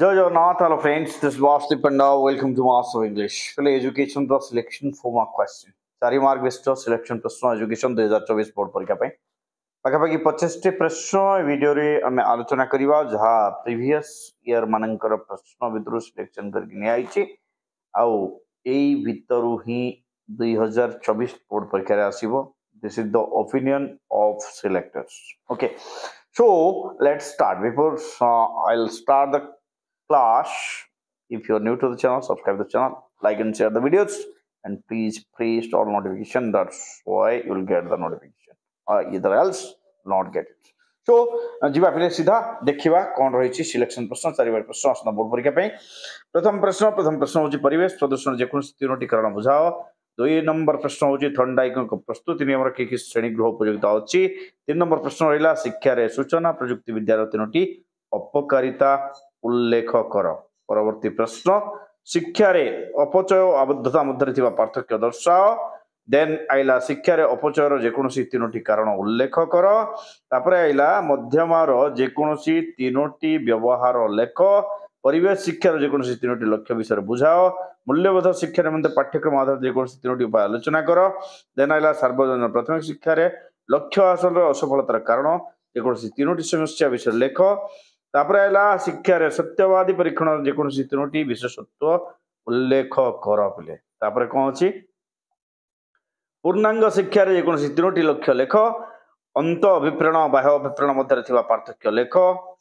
Jai Jagannath, hello friends. This is Vasudev Panda. Welcome to Master of English. Pहले education का selection 4 mark question. 4 mark based selection प्रश्न education 2024 board परीक्षा पे पाखापाखि 25 T प्रश्न video रे हमें आलोचना करिवा जहा प्रीवियस ईयर मानकर प्रश्न भितरु सिलेक्शन करके नै आइछि आउ एई भितरु ही 2024 बोर्ड परीक्षा रे आसीबो. This is the opinion of selectors. Okay. So let's start. Before I'll start the class, if you're new to the channel, subscribe the channel, like and share the videos, and please press all notification. That's why you'll get the notification. Either else not get it. So जीवा पहले सीधा देखिवा कौन रही selection प्रश्न 4 प्रश्न आसना board परीक्षा पे. प्रथम प्रश्न होची परिवेश प्रदूषण जेकोसी तीनोटी कारण बुझाओ. 2 नंबर प्रश्न होची थंडाइक प्रस्तुति नियम रे कि श्रेणी गृह उपयोगिता अछि. 3 नंबर प्रश्न रहिला शिक्षा रे सूचना प्रयुक्ति विद्या तीनोटी अपकारिता उल्लेख कर. परवर्ती प्रश्न शिक्षा रे अपचय आबद्धता मध्य थिबा पार्थक्य दर्शाओ. देन आइला शिक्षा रे अपचयर जेकोसी तीनोटी कारण उल्लेख कर. तापर आइला मध्यमार जेकोसी तीनोटी व्यवहार लेख. परिवेश शिक्षा जेकोसी तीनोटी लक्ष्य विषय बुझाओ. मूल्यबोध शिक्षा निमंते पाठ्यक्रम आधारित जेकोसी तीनोटी उपाय आलोचना कर. देन आइला सार्वजनिक प्राथमिक शिक्षा रे लक्ष्य हासिल रे असफलतार कारण जेकोसी तीनोटी समस्या विषय लेख. तापर आइला शिक्षा रे सत्यवादी परीक्षण जेकोसी तीनोटी विशेषत्व उल्लेख कर पिले. तापर कोन अछि पूर्णांग शिक्षा रे जेकोसी तीनोटी लक्ष्य लेख. अंत अभिप्रेरण बाह्य अभिप्रेरण मध्य थिबा पार्थक्य लेख.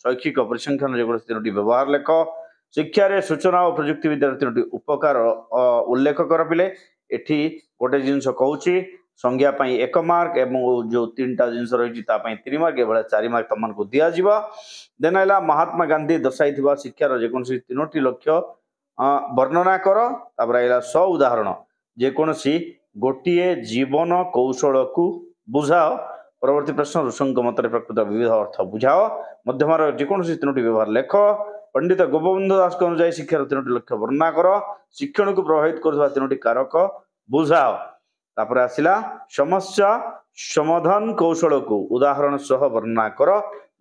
शैक्षिक परिसंख्यान जेकोसी तीनोटी व्यवहार लेख. शिक्षा रे सूचना और प्रयुक्ति विद्या तीनोटी उपकार उल्लेख कर पिले. एठी गोटे जिंस कहूची संज्ञा पई 1 मार्क एवं जो तीनटा जिंस रही ता पई 3 मार्क एबळे 4 मार्क तमन को दिया जिवो. देन आइला महात्मा गांधी दर्शाई थिबा शिक्षा रो जेकोसी तीनोटी लक्ष्य वर्णना कर. तापर आइला 100 उदाहरण जेकोसी गोटिए जीवन कौशल को बुझाओ. परवर्ती प्रश्न ऋषंक मतरे प्रकृत विविध अर्थ बुझाओ. मध्यमार जेकोसी तीनोटी व्यवहार लेख. पंडित गोपबंधु दास को अनुसार शिक्षार तीनोटी लक्ष्य वर्णना कर. शिक्षण को प्रभावित करथबा तीनोटी कारक बुझाओ. तापर आसिला समस्या समाधान कौशल को उदाहरण सह वर्णना कर.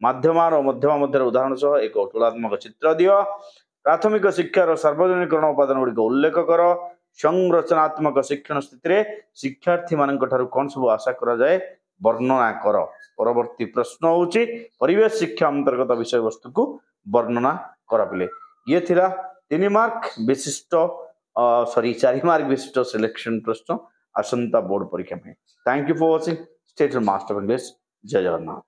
माध्यमार और मध्यमा मध्य उदाहरण सह एक तुलनात्मक चित्र दियो. प्राथमिक शिक्षार सार्वजनिकरण उपादान गुडी उल्लेख कर. संरचनात्मक शिक्षण स्थिति रे शिक्षार्थी मानक ठारू कोन सब आशा करा जाय वर्णना कर. परवर्ती प्रश्न होची परिवेश शिक्षा अंतर्गत विषय वस्तु को वर्णना कर पिले. ये थिला 3 मार्क विशिष्ट 4 मार्क विशिष्ट सिलेक्शन प्रश्न आसंता बोर्ड परीक्षा में. Thank you for watching. Stay tuned master of English. जय जगन्नाथ.